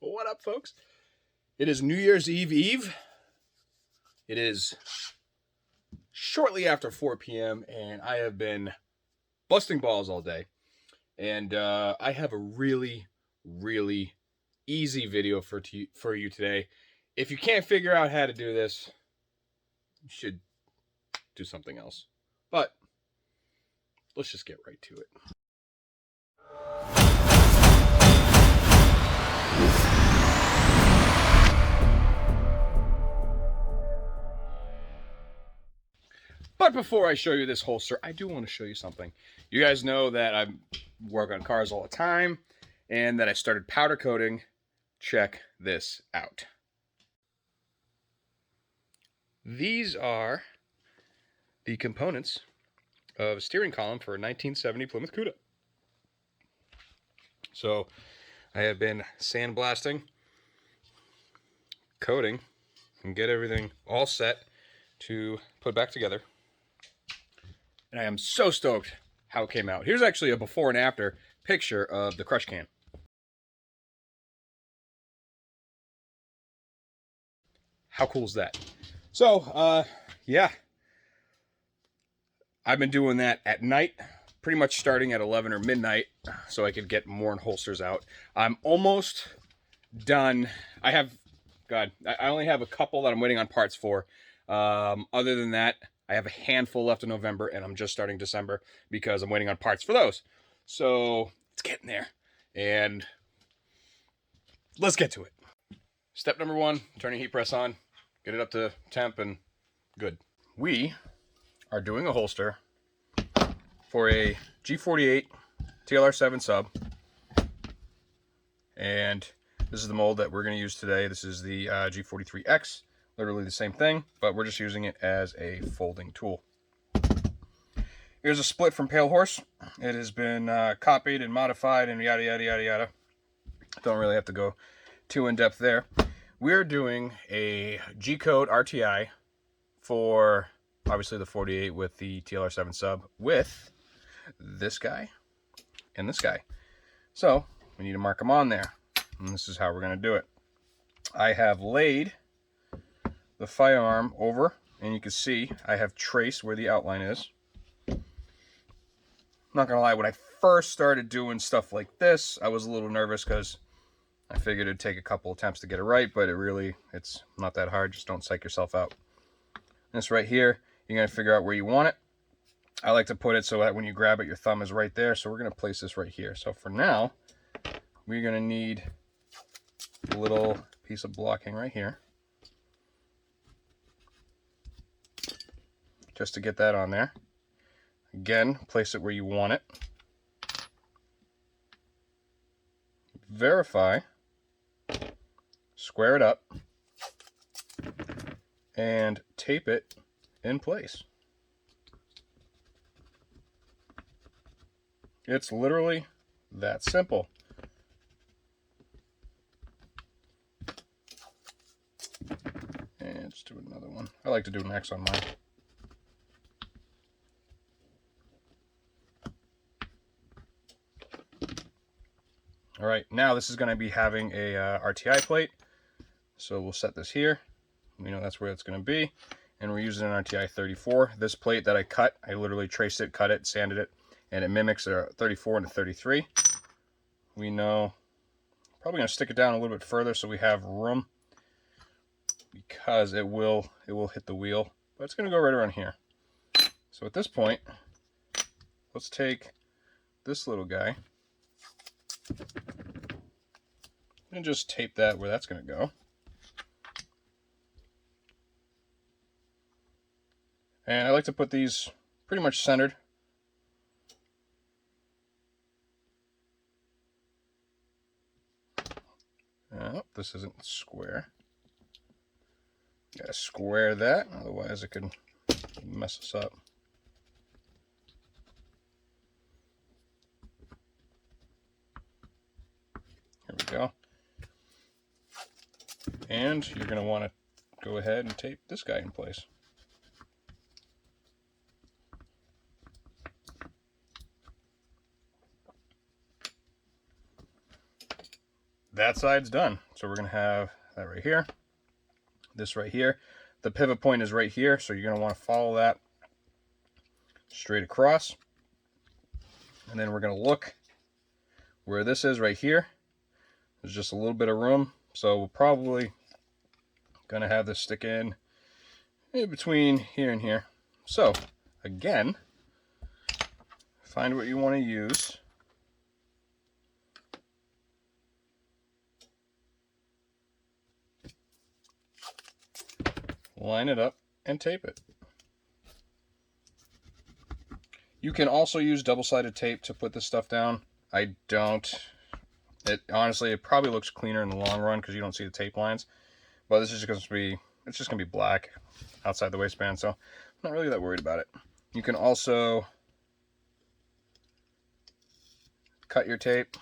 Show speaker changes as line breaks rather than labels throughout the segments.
What up, folks? It is New Year's Eve. It is shortly after 4 p.m. and I have been busting balls all day. And I have a really easy video for you today. If you can't figure out how to do this, you should do something else. But let's just get right to it. But before I show you this holster, I do want to show you something. You guys know that I work on cars all the time and that I started powder coating. Check this out. These are the components of a steering column for a 1970 Plymouth Cuda. So I have been sandblasting, coating, and get everything all set to put back together. And I am so stoked how it came out. Here's actually a before and after picture of the crush can. How cool is that? So, yeah. I've been doing that at night, pretty much starting at 11 or midnight, so I could get more holsters out. I'm almost done. I only have a couple that I'm waiting on parts for. Other than that, I have a handful left in November, and I'm just starting December because I'm waiting on parts for those. So it's getting there, and let's get to it. Step number one, turn your heat press on, get it up to temp, and good. We are doing a holster for a G48 TLR7 sub, and this is the mold that we're going to use today. This is the G43X. Literally the same thing, but we're just using it as a folding tool. Here's a split from Palehorse. It has been copied and modified and yada yada yada yada. Don't really have to go too in depth there. We're doing a G-code RTI for obviously the 48 with the TLR7 sub with this guy and this guy. So we need to mark them on there, and this is how we're going to do it. I have laid the firearm over, and you can see I have traced where the outline is. I'm not gonna lie, when I first started doing stuff like this, I was a little nervous because I figured it'd take a couple attempts to get it right, but it's not that hard. Just don't psych yourself out. This right here, you're gonna figure out where you want it. I like to put it so that when you grab it, your thumb is right there. So we're gonna place this right here. So for now, we're gonna need a little piece of blocking right here, just to get that on there. Again, place it where you want it. Verify, square it up, and tape it in place. It's literally that simple. And let's do another one. I like to do an X on mine. All right, now this is going to be having a RTI plate. So we'll set this here. We know that's where it's going to be. And we're using an RTI 34. This plate that I cut, I literally traced it, cut it, sanded it, and it mimics a 34 and a 33. We know, probably going to stick it down a little bit further so we have room, because it will hit the wheel. But it's going to go right around here. So at this point, let's take this little guy and just tape that where that's going to go. And I like to put these pretty much centered. Oh, this isn't square. Gotta square that, otherwise it could mess us up. Here we go. And you're going to want to go ahead and tape this guy in place. that side's done. So we're going to have that right here, this right here. The pivot point is right here, so you're going to want to follow that straight across. And then we're going to look where this is right here. There's just a little bit of room, so we're probably going to have this stick in between here and here. So again, find what you want to use. Line it up and tape it. You can also use double-sided tape to put this stuff down. I don't. Honestly, it probably looks cleaner in the long run because you don't see the tape lines. But this is just going to be, it's just going to be black outside the waistband, so I'm not really that worried about it. You can also cut your tape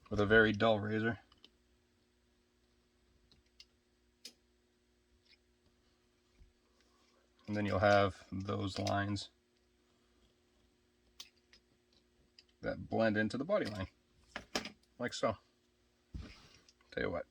with a very dull razor. And then you'll have those lines that blend into the body line, like so. Tell you what.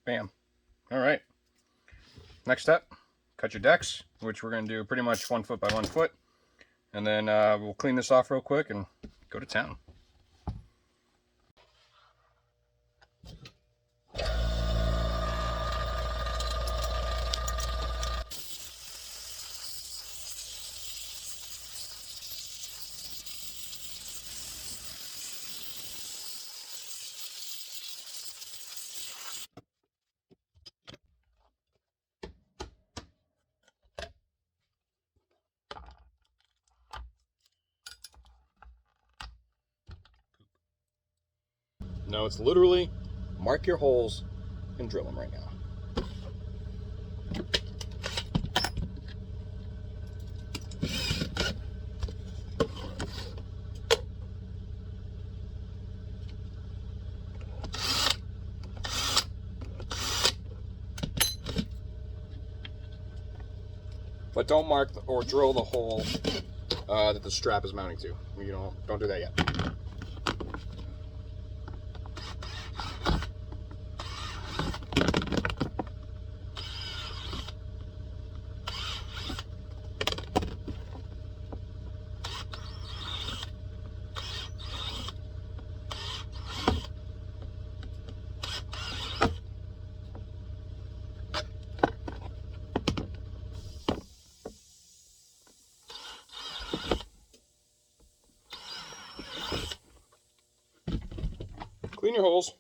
Bam. All right. Next step, cut your decks, which we're going to do pretty much 1 foot by 1 foot. And then we'll clean this off real quick and go to town. No, it's literally mark your holes and drill them right now. But don't mark or drill the hole that the strap is mounting to. You don't do that yet. Clean your holes.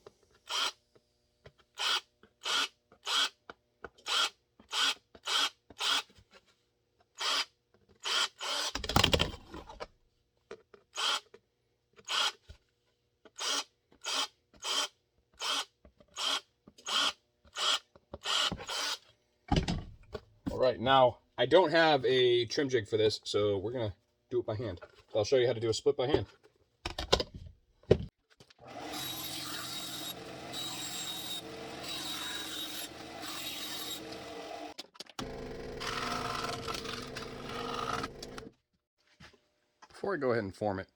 All right, now I don't have a trim jig for this, so we're gonna do it by hand. I'll show you how to do a split by hand. Before I go ahead and form it,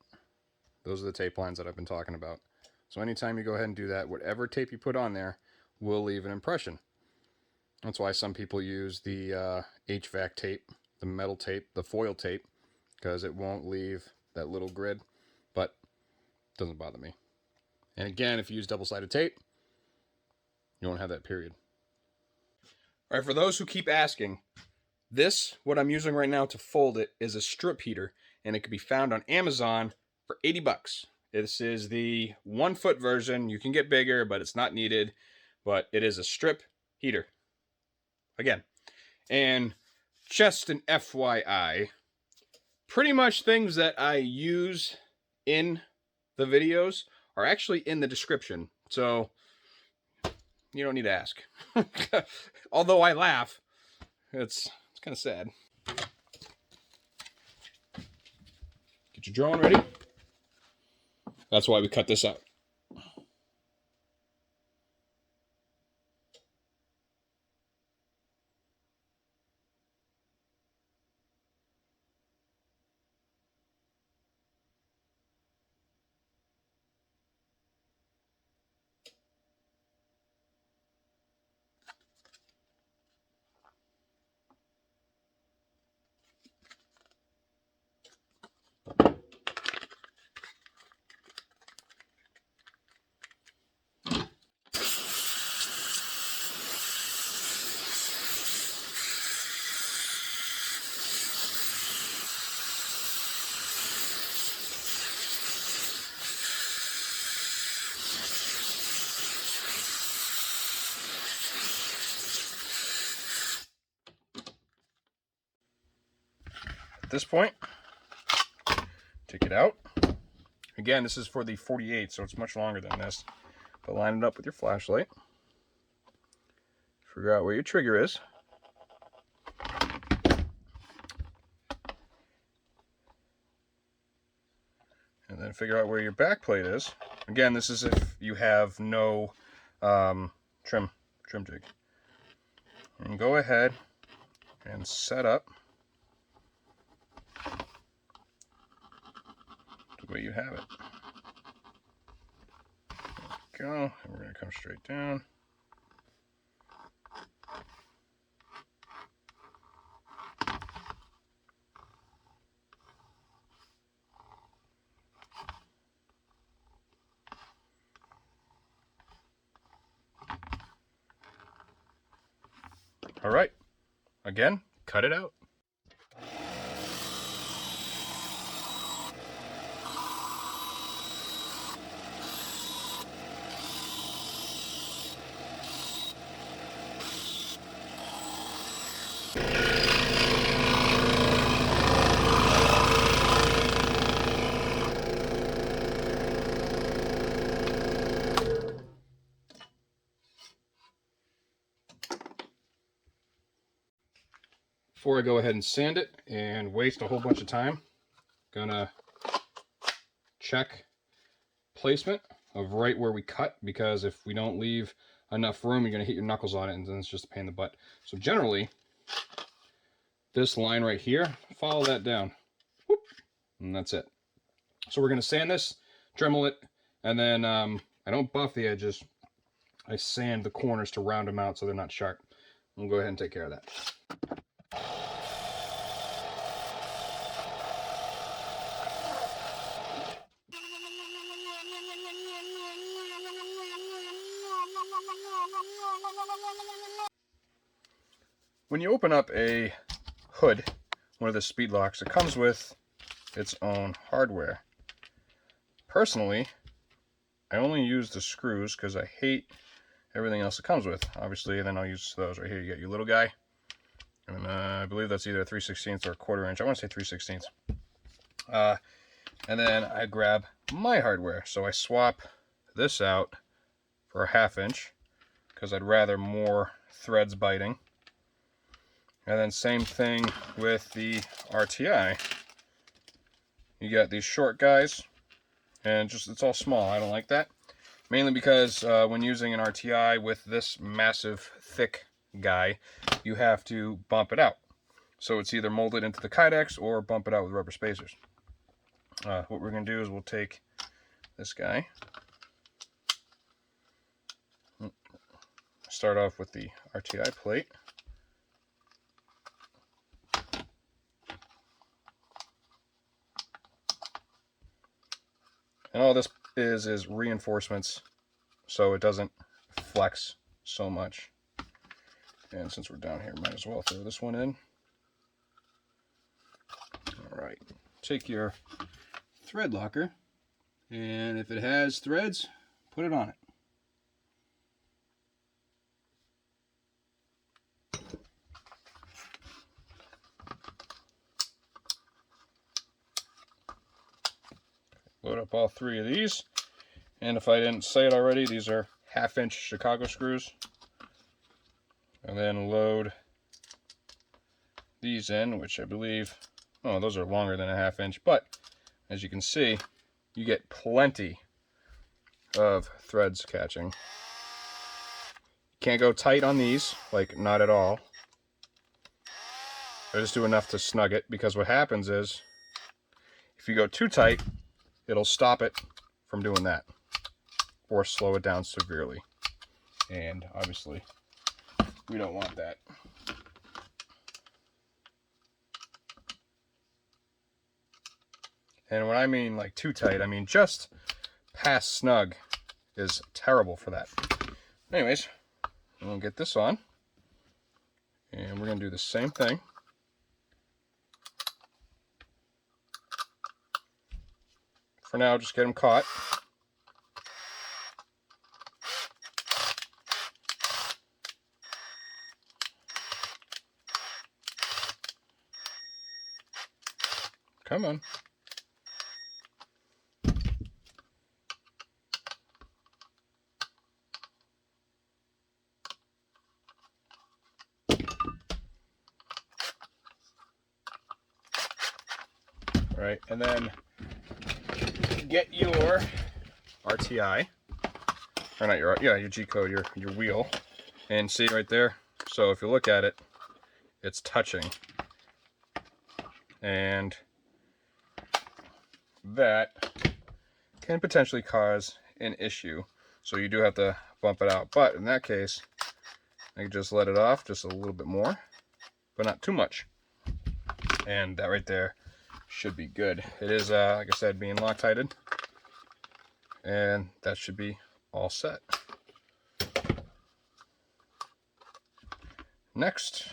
those are the tape lines that I've been talking about. So anytime you go ahead and do that, whatever tape you put on there will leave an impression. That's why some people use the HVAC tape, the metal tape, the foil tape, because it won't leave that little grid, but it doesn't bother me. And again, if you use double-sided tape, you won't have that period. All right, for those who keep asking, this, what I'm using right now to fold it, is a strip heater, and it can be found on Amazon for 80 bucks. This is the 1 foot version. You can get bigger, but it's not needed. But it is a strip heater. Again. And just an FYI, pretty much things that I use in the videos are actually in the description. So you don't need to ask. Although I laugh, it's kind of sad. Get your drone ready. That's why we cut this out. At this point, take it out. Again, this is for the 48, so it's much longer than this. But line it up with your flashlight. Figure out where your trigger is. And then figure out where your back plate is. Again, this is if you have no trim jig. And go ahead and set up the way you have it. There we go. And we're going to come straight down. All right. Again, cut it out. Before I go ahead and sand it and waste a whole bunch of time, gonna check placement of right where we cut, because if we don't leave enough room, you're gonna hit your knuckles on it and then it's just a pain in the butt. So generally, this line right here, follow that down. Whoop, and that's it. So we're gonna sand this, Dremel it, and then I don't buff the edges. I sand the corners to round them out so they're not sharp. We'll go ahead and take care of that. When you open up a hood, one of the speed locks, it comes with its own hardware. Personally, I only use the screws because I hate everything else it comes with. Obviously, then I'll use those right here. You got your little guy, and I believe that's either a 3/16 or a 1/4 inch. I want to say 3/16. And then I grab my hardware. So I swap this out for a 1/2 inch because I'd rather more threads biting. And then same thing with the RTI. You got these short guys, and just it's all small. I don't like that. Mainly because when using an RTI with this massive, thick guy, you have to bump it out. So it's either mold it into the Kydex or bump it out with rubber spacers. What we're going to do is we'll take this guy. Start off with the RTI plate. And all this is reinforcements so it doesn't flex so much. And since we're down here, might as well throw this one in. All right, take your thread locker And if it has threads, put it on it. Load up all 3 of these. And if I didn't say it already, these are 1/2-inch Chicago screws. And then load these in, which I believe, oh, those are longer than a 1/2 inch, but as you can see, you get plenty of threads catching. Can't go tight on these, like not at all. I just do enough to snug it, because what happens is, if you go too tight, it'll stop it from doing that, or slow it down severely. And obviously, we don't want that. And when I mean like too tight, I mean just past snug is terrible for that. Anyways, we'll get this on. And we're going to do the same thing. For now, just get them caught. Come on. All right, and then get your RTI, or not your, yeah, your G-code, your wheel, and see right there. So if you look at it, it's touching, and that can potentially cause an issue. So you do have to bump it out. But in that case, I can just let it off just a little bit more, but not too much. And that right there should be good. It is, like I said, being Loctited, and that should be all set. Next,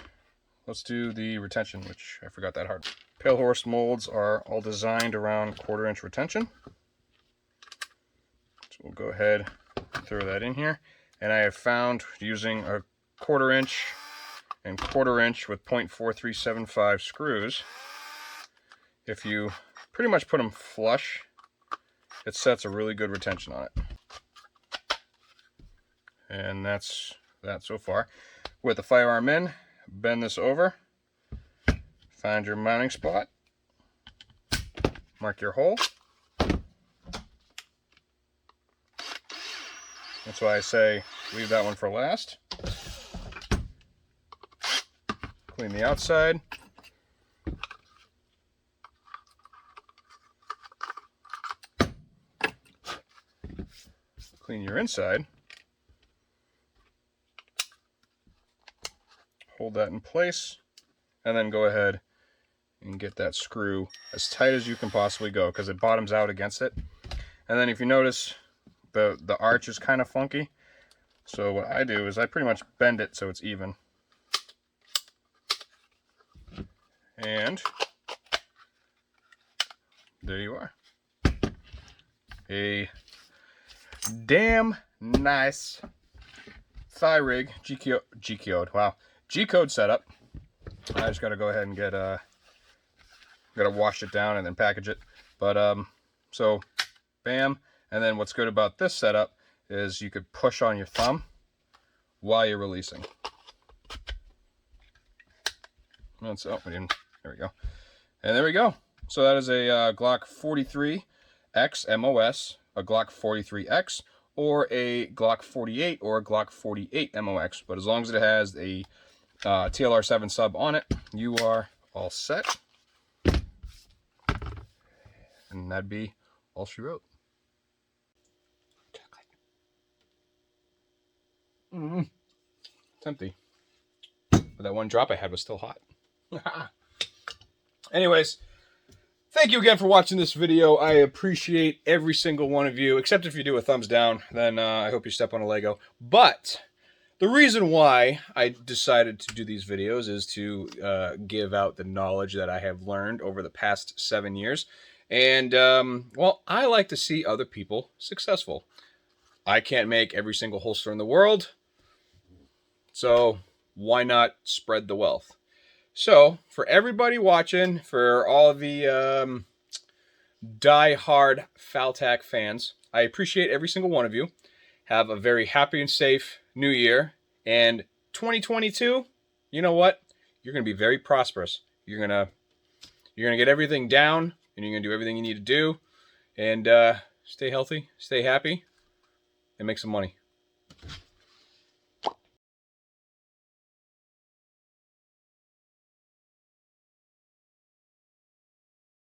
let's do the retention, which I forgot that hard. Palehorse molds are all designed around 1/4-inch retention. So we'll go ahead and throw that in here. And I have found, using a 1/4-inch and 1/4-inch with 0.4375 screws, if you pretty much put them flush, it sets a really good retention on it. And that's that so far. With the firearm in, bend this over, find your mounting spot, mark your hole. That's why I say leave that one for last. Clean the outside. Clean your inside. Hold that in place, and then go ahead and get that screw as tight as you can possibly go, because it bottoms out against it. And then if you notice, the arch is kind of funky. So what I do is I pretty much bend it so it's even. And there you are. A damn nice thigh rig G-code. Wow. G-code setup. I just gotta go ahead and gotta wash it down and then package it. But so bam. And then what's good about this setup is you could push on your thumb while you're releasing. That's, oh, we didn't. There we go. And there we go. So that is a Glock 43X MOS, a Glock 43X, or a Glock 48 or a Glock 48 MOX. But as long as it has a TLR7 sub on it, you are all set. And that'd be all she wrote. It's empty. But that one drop I had was still hot. Anyways, thank you again for watching this video. I appreciate every single one of you, except if you do a thumbs down, then I hope you step on a Lego. But the reason why I decided to do these videos is to give out the knowledge that I have learned over the past 7 years. And, well, I like to see other people successful. I can't make every single holster in the world, so why not spread the wealth? So, for everybody watching, for all of the die-hard FalTac fans, I appreciate every single one of you. Have a very happy and safe new year. And 2022, you know what? You're going to be very prosperous. You're going to get everything down, and you're going to do everything you need to do. And stay healthy, stay happy, and make some money.